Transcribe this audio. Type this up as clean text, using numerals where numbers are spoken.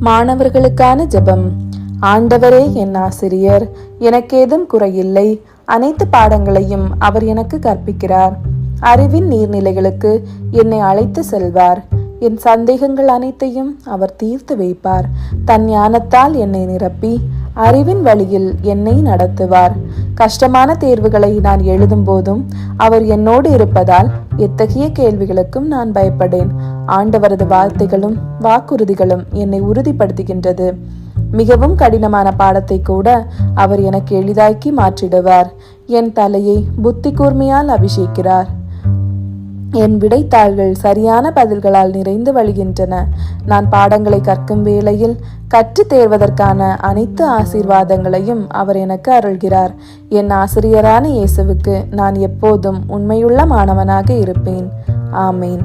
மாணவர்களுக்கான ஜெபம். ஆண்டவரே என் ஆசிரியர், எனக்கேதும் குறையில்லை. அனைத்து பாடங்களையும் அவர் எனக்கு கற்பிக்கிறார். அறிவின் நீர்நிலைகளுக்கு என்னை அழைத்து செல்வார். என் சந்தேகங்கள் அனைத்தையும் அவர் தீர்த்து வைப்பார். தன் ஞானத்தால் என்னை நிரப்பி அறிவின் வழியில் என்னை நடத்துவார். கஷ்டமான தேர்வுகளை நான் எழுதும் போதும் அவர் என்னோடு இருப்பதால் எத்தகைய கேள்விகளுக்கும் நான் பயப்படேன். ஆண்டவரது வார்த்தைகளும் வாக்குறுதிகளும் என்னை உறுதிப்படுத்துகின்றது. மிகவும் கடினமான பாடத்தை கூட அவர் எனக்கு எளிதாக்கி மாற்றிடுவார். என் தலையை புத்தி கூர்மையால் அபிஷேக்கிறார். என் விடைத்தாள்கள் சரியான பதில்களால் நிறைந்து வழிகின்றன. நான் பாடங்களை கற்கும் வேளையில் கற்று தேர்வதற்கான அனைத்து ஆசீர்வாதங்களையும் அவர் எனக்கு அருள்கிறார். என் ஆசிரியரான இயேசுவுக்கு நான் எப்போதும் உண்மையுள்ள மாணவனாக இருப்பேன். ஆமேன்.